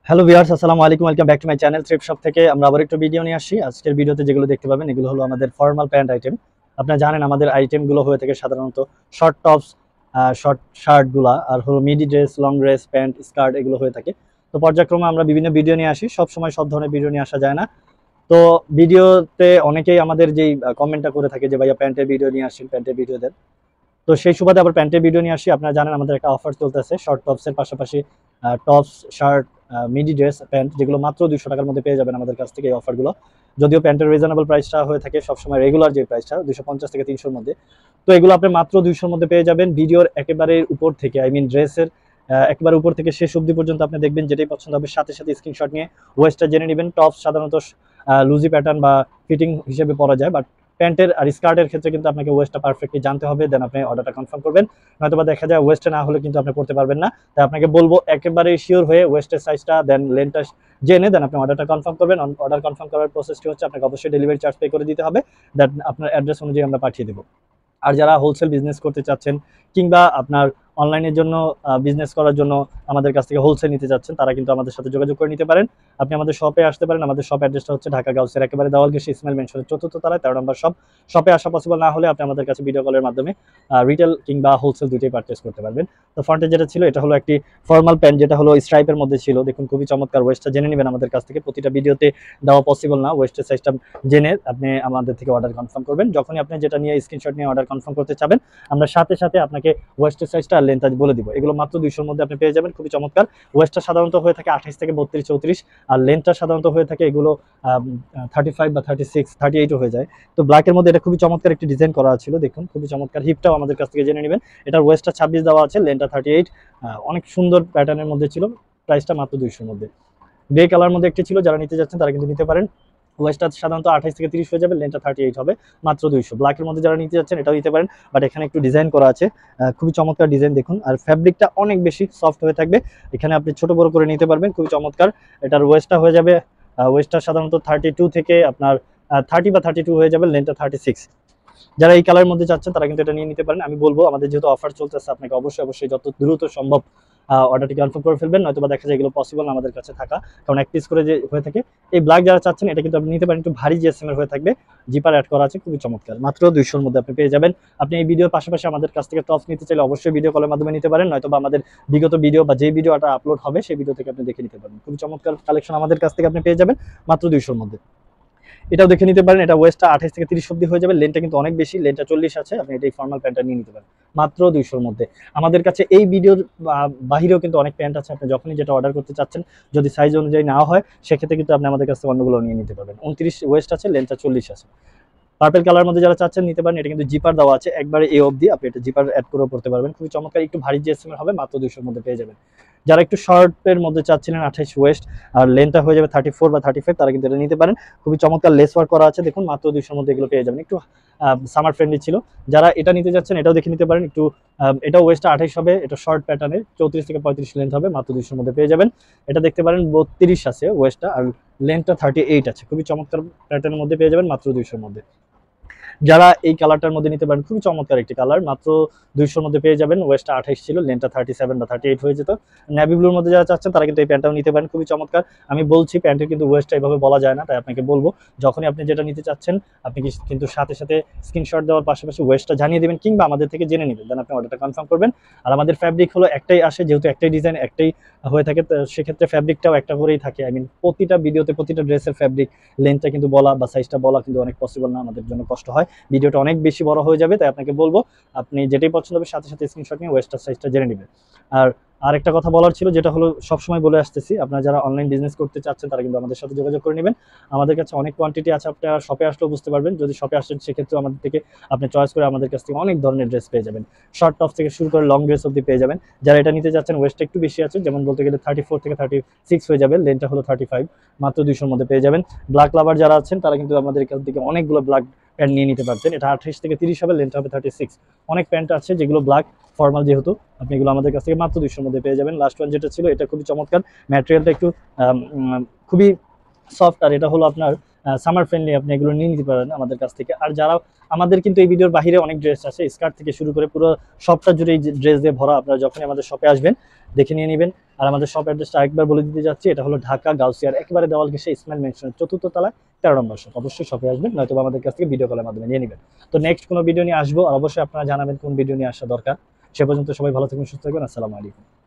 Hello viewers, আসসালামু আলাইকুম। Welcome back to my channel thrift shop থেকে আমরা আবার একটু ভিডিও নিয়ে আসি। আজকের ভিডিওতে যেগুলো দেখতে পাবেন এগুলো হলো আমাদের ফর্মাল প্যান্ট আইটেম। আপনারা জানেন আমাদের আইটেমগুলো হয়ে থাকে সাধারণত শর্ট টপস, শর্ট শার্টগুলা, আর হলো মিডি dress, long dress, pant, skirt এগুলো হয়ে থাকে। তো পর্যায়ক্রমে আমরা বিভিন্ন ভিডিও নিয়ে আসি, সব সময় সব ধরনের ভিডিও নিয়ে আসা যায় না। তো ভিডিওতে অনেকেই আমাদের যেই কমেন্টটা করে থাকে যে ভাইয়া প্যান্টের ভিডিও নিয়ে আসেন, প্যান্টের ভিডিও দেন। তো সেই সুবাদে আবার প্যান্টের ভিডিও নিয়ে আসি। আপনারা জানেন আমাদের একটা অফার চলতেছে শর্ট টপসের পাশাপাশি টপস, শার্ট, মিডি ড্রেস, প্যান্ট যেগুলো মাত্র 200 টাকার মধ্যে পেয়ে যাবেন আমাদের কাছ থেকে এই অফারগুলো। যদিও প্যান্টের রিজনেবল প্রাইসটা হয়ে থাকে সবসময় রেগুলার যে প্রাইসটা 250 থেকে 300-র মধ্যে। তো এগুলো আপনি মাত্র 200-র মধ্যে পেয়ে যাবেন। ভিডিওর একেবারে উপর থেকে ড্রেসের একেবারে উপর থেকে শেষ অবধি পর্যন্ত আপনি দেখবেন যেটাই পছন্দ হবে সাথে সাথে স্ক্রিনশট নিয়ে ওয়েস্টটা জেনে নেবেন। টপস সাধারণত লুজি প্যাটার্ন বা ফিটিং হিসেবে পরা যায়, বাট প্যান্টের আর স্কার্টের ক্ষেত্রে কিন্তু আপনাকে ওয়েস্টটা পারফেক্টলি জানতে হবে, দেন আপনি অর্ডারটা কনফার্ম করবেন। নয়তোবা দেখা যায় ওয়েস্টে না হলে কিন্তু আপনি করতে পারবেন না। তাই আপনাকে বলবো একেবারে শিওর হয়ে ওয়েস্টের সাইজটা দেন লেন্থটা জেনে দেন আপনি অর্ডারটা কনফার্ম করবেন। অর্ডার কনফার্ম করার প্রসেসটি হচ্ছে আপনাকে অবশ্যই ডেলিভারি চার্জ পে করে দিতে হবে, দেন আপনার অ্যাড্রেস অনুযায়ী আমরা পাঠিয়ে দেবো। আর যারা হোলসেল বিজনেস করতে চাচ্ছেন কিংবা আপনার অনলাইনের জন্য বিজনেস করার জন্য আমাদের কাছ থেকে হোলসেল নিতে চাচ্ছেন, তারা কিন্তু আমাদের সাথে যোগাযোগ করে নিতে পারেন। আপনি আমাদের শপে আসতে পারেন। আমাদের শপ অ্যাড্রেসটা হচ্ছে ঢাকা গাউসের একেবারে দেওয়াল ঘেঁষে ইসমাইল মেনশনের 4র্থ তলায় 13 নম্বর শপ। শপে আসা পসিবল না হলে আপনি আমাদের কাছে ভিডিও কলের মাধ্যমে রিটেল কিংবা হোলসেল দুইটাই পারচেস করতে পারবেন। তো ফ্রন্টে যেটা ছিল এটা হলো একটি ফর্মাল প্যান্ট, যেটা হলো স্ট্রাইপের মধ্যে ছিল। দেখুন খুবই চমৎকার। ওয়েস্টটা জেনে নেবেন আমাদের কাছ থেকে, প্রতিটা ভিডিওতে দেওয়া পসিবল না। ওয়েস্টের সাইজটা জেনে আপনি আমাদের থেকে অর্ডার কনফার্ম করবেন। যখনই আপনি যেটা নিয়ে স্ক্রিনশট নিয়ে অর্ডার কনফার্ম করতে চাবেন, আমরা সাথে সাথে আপনাকে ওয়েস্টের সাইজটা আর লেন্থটা বলে দিব। এগুলো মাত্র 200-র মধ্যে আপনি পেয়ে যাবেন, খুবই চমৎকার। ওয়েস্টটা সাধারণত হয়ে থাকে 28 থেকে 32, 34, আর লেন্থটা সাধারণত হয়ে থাকে এগুলো 35 বা 36, 38ও হয়ে যায়। তো ব্ল্যাকের মধ্যে এটা খুবই চমৎকার একটি ডিজাইন করা ছিল, দেখুন খুবই চমৎকার। হিপটাও আমাদের কাছ থেকে জেনে নেবেন। এটার ওয়েস্টটা 26 দেওয়া আছে, লেন্থটা 38। অনেক সুন্দর প্যাটার্নের মধ্যে ছিল, প্রাইসটা মাত্র 200-র মধ্যে। গ্রে কালার মধ্যে একটি ছিল, যারা নিতে যাচ্ছেন তারা কিন্তু নিতে পারেন। ওয়েস্টটা সাধারণত 28 থেকে 30 হয়ে যাবে, লেন্থটা 38 হবে, মাত্র 200। ব্ল্যাকের মধ্যে যারা নিতে যাচ্ছেন এটাও নিতে পারেন, বাট এখানে একটু ডিজাইন করা আছে, খুবই চমৎকার ডিজাইন দেখুন। আর ফ্যাব্রিকটা অনেক বেশি সফট হয়ে থাকবে, এখানে আপনি ছোট বড় করে নিতে পারবেন, খুবই চমৎকার। এটার ওয়েস্টটা হয়ে যাবে ওয়েস্টটা সাধারণত 32 থেকে আপনার 30 বা 32 হয়ে যাবে, লেন্থটা 36। যারা এই কালারের মধ্যে চাচ্ছেন তারা কিন্তু এটা নিয়ে নিতে পারেন। আমি বলবো আমাদের যেহেতু অফার চলতেছে, আপনাকে অবশ্যই অবশ্যই যত দ্রুত সম্ভব অর্ডারটি কনফার্ম করে ফেলবেন, নয়তো বা দেখা যায় এগুলো পসিবল না আমাদের কাছে থাকা, কারণ এক পিস করে যে হয়ে থাকে। এই ব্ল্যাক যারা চাচ্ছেন এটা কিন্তু আপনি নিতে পারেন, একটু ভারী জিএসএম এর হয়ে থাকবে, জিপার অ্যাড করা আছে, খুবই চমৎকার। মাত্র 200-র মধ্যে আপনি পেয়ে যাবেন। আপনি এই ভিডিওর পাশাপাশি আমাদের কাছ থেকে টপস নিতে চাইলে অবশ্যই ভিডিও কলের মাধ্যমে নিতে পারেন, নয়তো বা আমাদের বিগত ভিডিও বা যে ভিডিওটা আপলোড হবে সেই ভিডিও থেকে আপনি দেখে নিতে পারবেন। খুবই চমৎকার কালেকশন আমাদের কাছ থেকে আপনি পেয়ে যাবেন মাত্র 200-র মধ্যে। এটাও দেখে নিতে পারেন। এটা ওয়েস্টটা 28 থেকে 30 অব্দি হয়ে যাবে, লেনটা কিন্তু অনেক বেশি, লেনটা 40 আছে। আপনি এটা ফর্মাল প্যান্টটা নিয়ে নিতে পারেন মাত্র 200-র মধ্যে। আমাদের কাছে এই ভিডিওর বাহিরেও কিন্তু অনেক প্যান্ট আছে, আপনি যখনই যেটা অর্ডার করতে চাচ্ছেন যদি সাইজ অনুযায়ী না হয় সেক্ষেত্রে কিন্তু আপনি আমাদের কাছে অন্যগুলো নিয়ে নিতে পারবেন। 29 ওয়েস্ট আছে, লেনটা 40 আছে। পার্পল কালার মধ্যে যারা চাচ্ছেন নিতে পারেন, এটা কিন্তু জিপার দেওয়া আছে একবারে এ অবধি, আপনি এটা জিপার অ্যাড করেও পড়তে পারবেন, খুবই চমৎকার। একটু ভারী জিএসএম এর হবে, মাত্র 200-র মধ্যে পেয়ে যাবেন। যারা একটু শর্টের মধ্যে চাচ্ছিলেন 28 ওয়েস্ট আর লেন্থটা হয়ে যাবে 34 বা 35, তারা কিন্তু এটা নিতে পারেন। খুবই চমৎকার লেস ওয়ার্ক করা আছে, দেখুন মাত্র 200-র মধ্যে এগুলো পেয়ে যাবেন। একটু সামার ফ্রেন্ডলি ছিল, যারা এটা নিতে যাচ্ছেন এটাও দেখে নিতে পারেন। একটু এটাও ওয়েস্টটা 28 হবে, এটা শর্ট প্যাটার্নের 34 থেকে 35 লেন্থ হবে, মাত্র 200-র মধ্যে পেয়ে যাবেন। এটা দেখতে পারেন 32 আছে ওয়েস্টটা, আর লেন্থটা 38 আছে, খুবই চমৎকার প্যাটার্নের মধ্যে পেয়ে যাবেন মাত্র 200-র মধ্যে। যারা এই কালারটার মধ্যে নিতে পারেন, খুবই চমৎকার একটি কালার, মাত্র 200-র মধ্যে পেয়ে যাবেন। ওয়েস্টটা 28 ছিল, লেন্থটা 37 বা 38 হয়ে যেত। নেভি ব্লুর মধ্যে যারা চাচ্ছেন তারা কিন্তু এই প্যান্টটাও নিতে পারেন, খুবই চমৎকার। আমি বলছি প্যান্টের কিন্তু ওয়েস্টটা এভাবে বলা যায় না, তাই আপনাকে বলবো যখনই আপনি যেটা নিতে চাচ্ছেন আপনি কিন্তু সাথে সাথে স্ক্রিনশট দেওয়ার পাশাপাশি ওয়েস্টটা জানিয়ে দেবেন কিংবা আমাদের থেকে জেনে নেবেন, দেন আপনি অর্ডারটা কনফার্ম করবেন। আর আমাদের ফ্যাব্রিক হলো একটাই আসে, যেহেতু একটাই ডিজাইন একটাই হয়ে থাকে, তো সেক্ষেত্রে ফ্যাব্রিকটাও একটা করেই থাকে। প্রতিটা ভিডিওতে প্রতিটা ড্রেসের ফ্যাব্রিক লেন্থটা কিন্তু বলা বা সাইজটা বলা কিন্তু অনেক পসিবল না, আমাদের জন্য কষ্ট হয়, ভিডিওটা অনেক বেশি বড় হয়ে যাবে। তাই আপনাকে বলবো আপনি যেটাই পছন্দ হবে সাথে সাথে স্ক্রিনশট নিয়ে ওয়েস্টার সাইজটা জেনে নেবেন। আর আরেকটা কথা বলার ছিল, যেটা হলো সবসময় বলে আসতেছি, আপনারা যারা অনলাইন বিজনেস করতে চাচ্ছেন তারা কিন্তু আমাদের সাথে যোগাযোগ করে নেবেন। আমাদের কাছে অনেক কোয়ান্টিটি আছে, আপনারা শপে আসলেও বুঝতে পারবেন। যদি শপে আসেন সেক্ষেত্রে আমাদের থেকে আপনি চয়েস করে আমাদের কাছ থেকে অনেক ধরনের ড্রেস পেয়ে যাবেন, শর্ট টপ থেকে শুরু করে লং ড্রেস অব্দি পেয়ে যাবেন। যারা এটা নিতে যাচ্ছেন ওয়েস্টটা একটু বেশি আছে, যেমন বলতে গেলে 34 থেকে 36 হয়ে যাবে, লেনটা হলো 35, মাত্র 200-র মধ্যে পেয়ে যাবেন। ব্ল্যাক লাভার যারা আছেন তারা কিন্তু আমাদের কাছ থেকে অনেকগুলো ব্ল্যাক প্যান্ট নিয়ে নিতে পারছেন। এটা 28 থেকে 30 হবে, লেন্থ হবে 36। অনেক প্যান্ট আছে যেগুলো ব্ল্যাক ফর্মাল, যেহেতু আপনি এগুলো আমাদের কাছ থেকে মাত্র 200-র মধ্যে পেয়ে যাবেন। লাস্ট ওয়ান যেটা ছিল এটা খুবই চমৎকার, ম্যাটেরিয়ালটা একটু খুবই সফট, আর এটা হলো আপনার সামার ফ্রেন্ডলি, আপনি এগুলো নিয়ে নিতে পারেন আমাদের কাছ থেকে। আর যারা আমাদের কিন্তু এই ভিডিওর বাইরে অনেক ড্রেস আছে, স্কার্ট থেকে শুরু করে পুরো শপটা জুড়ে এই ড্রেস দিয়ে ভরা। আপনারা যখনই আমাদের শপে আসবেন দেখে নিয়ে নেবেন। আর আমাদের শপ অ্যাড্রেসটা আরেকবার বলে দিতে যাচ্ছি, এটা হলো ঢাকা গাউসিয়ার একেবারে দেওয়াল ঘেঁষে ইসমাইল মেনশনের 4th তলায় 13 নম্বর শপ। অবশ্যই শপে আসবেন, নয়তো আমাদের কাছ থেকে ভিডিও কলের মাধ্যমে নিয়ে নেবেন। তো নেক্সট কোনো ভিডিও নিয়ে আসবো, আর অবশ্যই আপনারা জানাবেন কোন ভিডিও নিয়ে আসা দরকার। সে পর্যন্ত সবাই ভালো থাকুন, সুস্থ থাকবেন। আসসালামু আলাইকুম।